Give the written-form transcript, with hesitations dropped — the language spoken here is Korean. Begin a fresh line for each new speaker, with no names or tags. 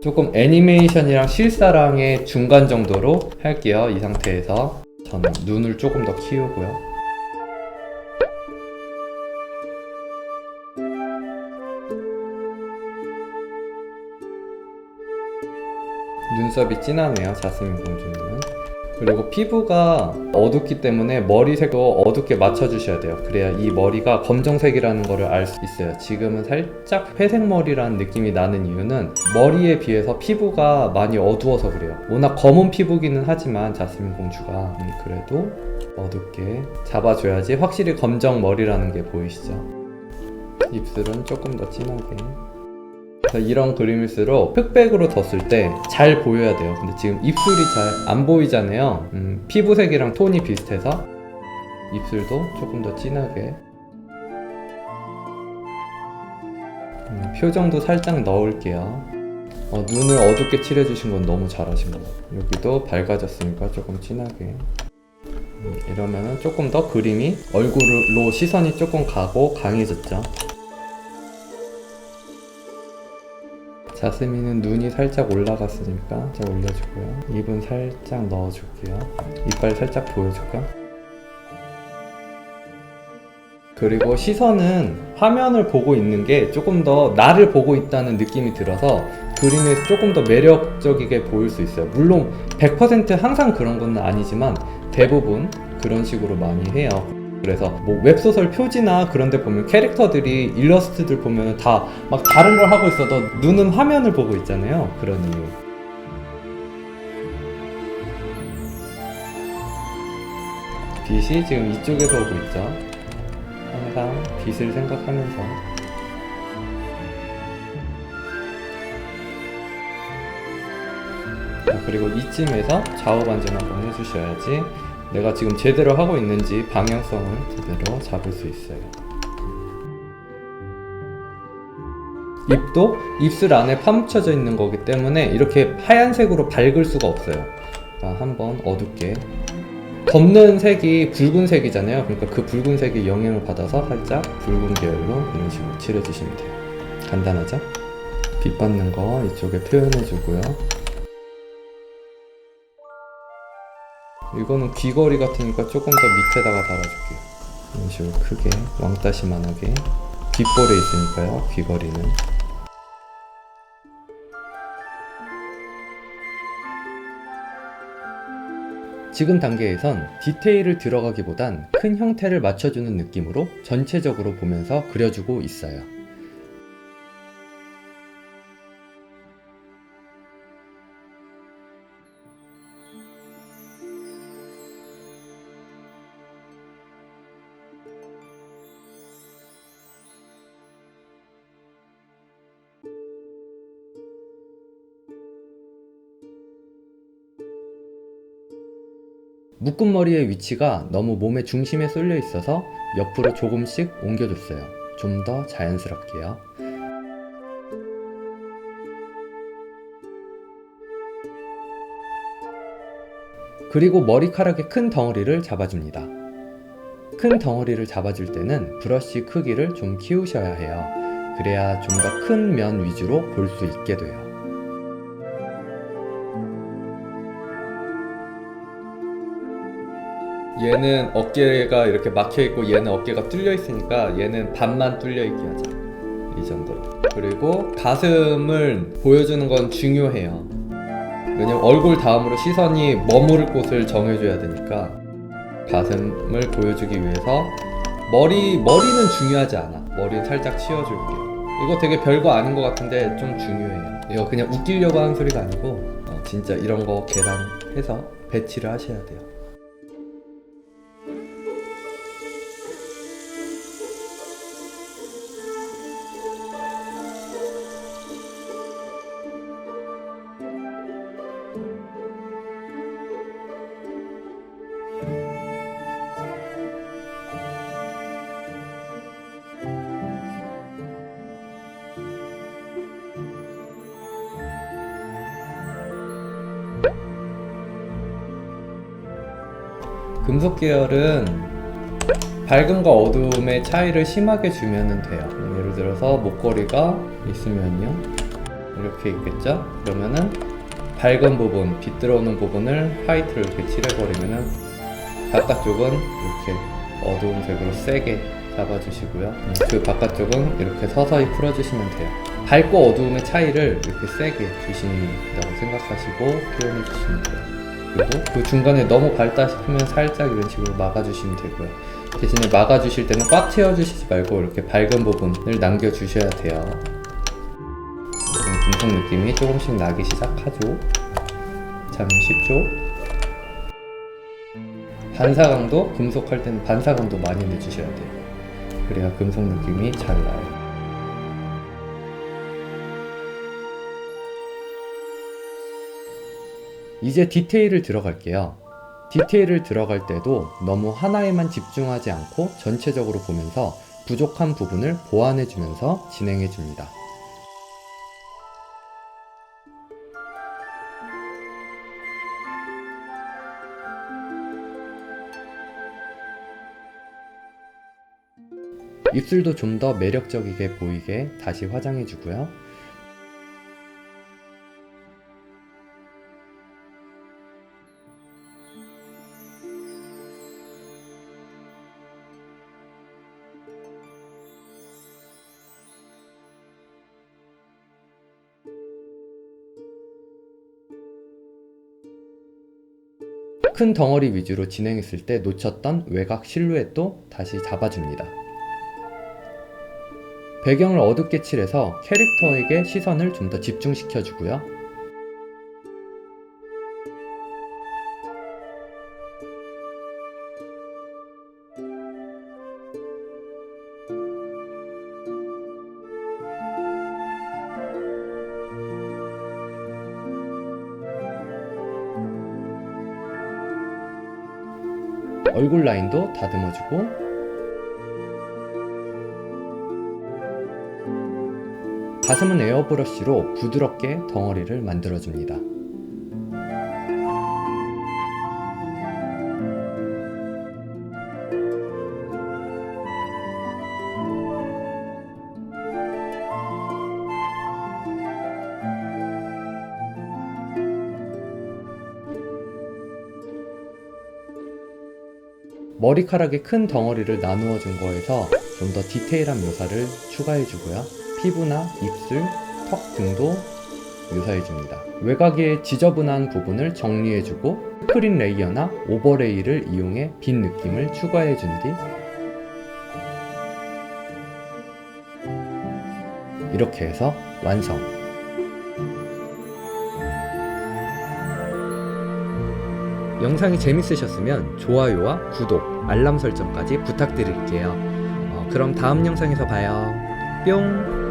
조금 애니메이션이랑 실사랑의 중간 정도로 할게요. 이 상태에서 저는 눈을 조금 더 키우고요. 눈썹이 진하네요, 자스민 공주는. 그리고 피부가 어둡기 때문에 머리색도 어둡게 맞춰주셔야 돼요. 그래야 이 머리가 검정색이라는 거를 알 수 있어요. 지금은 살짝 회색 머리라는 느낌이 나는 이유는 머리에 비해서 피부가 많이 어두워서 그래요. 워낙 검은 피부기는 하지만 자스민 공주가 그래도 어둡게 잡아줘야지 확실히 검정 머리라는 게 보이시죠? 입술은 조금 더 진하게. 이런 그림일수록 흑백으로 뒀을 때 잘 보여야 돼요. 근데 지금 입술이 잘 안 보이잖아요. 피부색이랑 톤이 비슷해서 입술도 조금 더 진하게, 표정도 살짝 넣을게요. 눈을 어둡게 칠해주신 건 너무 잘하신 것 같아요. 여기도 밝아졌으니까 조금 진하게. 이러면은 조금 더 그림이 얼굴로 시선이 조금 가고 강해졌죠. 자스민은 눈이 살짝 올라갔으니까 자 올려주고요. 입은 살짝 넣어줄게요. 이빨 살짝 보여줄까? 그리고 시선은 화면을 보고 있는 게 조금 더 나를 보고 있다는 느낌이 들어서 그림에 조금 더 매력적이게 보일 수 있어요. 물론 100% 항상 그런 건 아니지만 대부분 그런 식으로 많이 해요. 그래서 뭐 웹소설 표지나 그런 데 보면 캐릭터들이 일러스트들 보면 다 막 다른 걸 하고 있어도 눈은 화면을 보고 있잖아요. 그런 이유. 빛이 지금 이쪽에서 오고 있죠. 항상 빛을 생각하면서. 그리고 이쯤에서 좌우 반전 한번 해주셔야지 내가 지금 제대로 하고 있는지 방향성을 제대로 잡을 수 있어요. 입도 입술 안에 파묻혀져 있는 거기 때문에 이렇게 하얀색으로 밝을 수가 없어요. 한번 어둡게. 덮는 색이 붉은색이잖아요. 그러니까 그 붉은색이 영향을 받아서 살짝 붉은 계열로 이런 식으로 칠해주시면 돼요. 간단하죠? 빛 받는 거 이쪽에 표현해주고요. 이거는 귀걸이 같으니까 조금 더 밑에다가 달아줄게요. 이런 식으로 크게 왕따시만하게. 귓볼에 있으니까요, 귀걸이는. 지금 단계에선 디테일을 들어가기보단 큰 형태를 맞춰주는 느낌으로 전체적으로 보면서 그려주고 있어요. 묶은 머리의 위치가 너무 몸의 중심에 쏠려 있어서 옆으로 조금씩 옮겨줬어요. 좀 더 자연스럽게요. 그리고 머리카락의 큰 덩어리를 잡아줍니다. 큰 덩어리를 잡아줄 때는 브러쉬 크기를 좀 키우셔야 해요. 그래야 좀 더 큰 면 위주로 볼 수 있게 돼요. 얘는 어깨가 이렇게 막혀있고 얘는 어깨가 뚫려있으니까 얘는 반만 뚫려있게 하자. 이 정도로. 그리고 가슴을 보여주는 건 중요해요. 왜냐면 얼굴 다음으로 시선이 머무를 곳을 정해줘야 되니까 가슴을 보여주기 위해서 머리는 중요하지 않아. 머리는 살짝 치워줄게요. 이거 되게 별거 아닌 것 같은데 좀 중요해요. 이거 그냥 웃기려고 하는 소리가 아니고 진짜 이런 거 계산해서 배치를 하셔야 돼요. 금속 계열은 밝음과 어두움의 차이를 심하게 주면 돼요. 예를 들어서 목걸이가 있으면요, 이렇게 있겠죠? 그러면은 밝은 부분, 빛 들어오는 부분을 화이트로 이렇게 칠해버리면은 바깥쪽은 이렇게 어두운 색으로 세게 잡아주시고요. 그 바깥쪽은 이렇게 서서히 풀어주시면 돼요. 밝고 어두움의 차이를 이렇게 세게 주신다고 생각하시고 표현해 주시면 돼요. 그리고 그 중간에 너무 밝다 싶으면 살짝 이런 식으로 막아주시면 되고요. 대신에 막아주실 때는 꽉 채워주시지 말고 이렇게 밝은 부분을 남겨주셔야 돼요. 금속 느낌이 조금씩 나기 시작하죠. 참 쉽죠? 반사광도 금속할 때는 반사광도 많이 내주셔야 돼요. 그래야 금속 느낌이 잘 나요. 이제 디테일을 들어갈게요. 디테일을 들어갈 때도 너무 하나에만 집중하지 않고 전체적으로 보면서 부족한 부분을 보완해주면서 진행해줍니다. 입술도 좀 더 매력적이게 보이게 다시 화장해주고요. 큰 덩어리 위주로 진행했을 때 놓쳤던 외곽 실루엣도 다시 잡아줍니다. 배경을 어둡게 칠해서 캐릭터에게 시선을 좀 더 집중시켜주고요. 얼굴 라인도 다듬어주고 가슴은 에어브러쉬로 부드럽게 덩어리를 만들어줍니다. 머리카락의 큰 덩어리를 나누어 준 거에서 좀 더 디테일한 묘사를 추가해 주고요. 피부나 입술, 턱 등도 묘사해 줍니다. 외곽의 지저분한 부분을 정리해 주고 스크린 레이어나 오버레이를 이용해 빈 느낌을 추가해 준 뒤 이렇게 해서 완성. 영상이 재밌으셨으면 좋아요와 구독, 알람 설정까지 부탁드릴게요. 그럼 다음 영상에서 봐요. 뿅!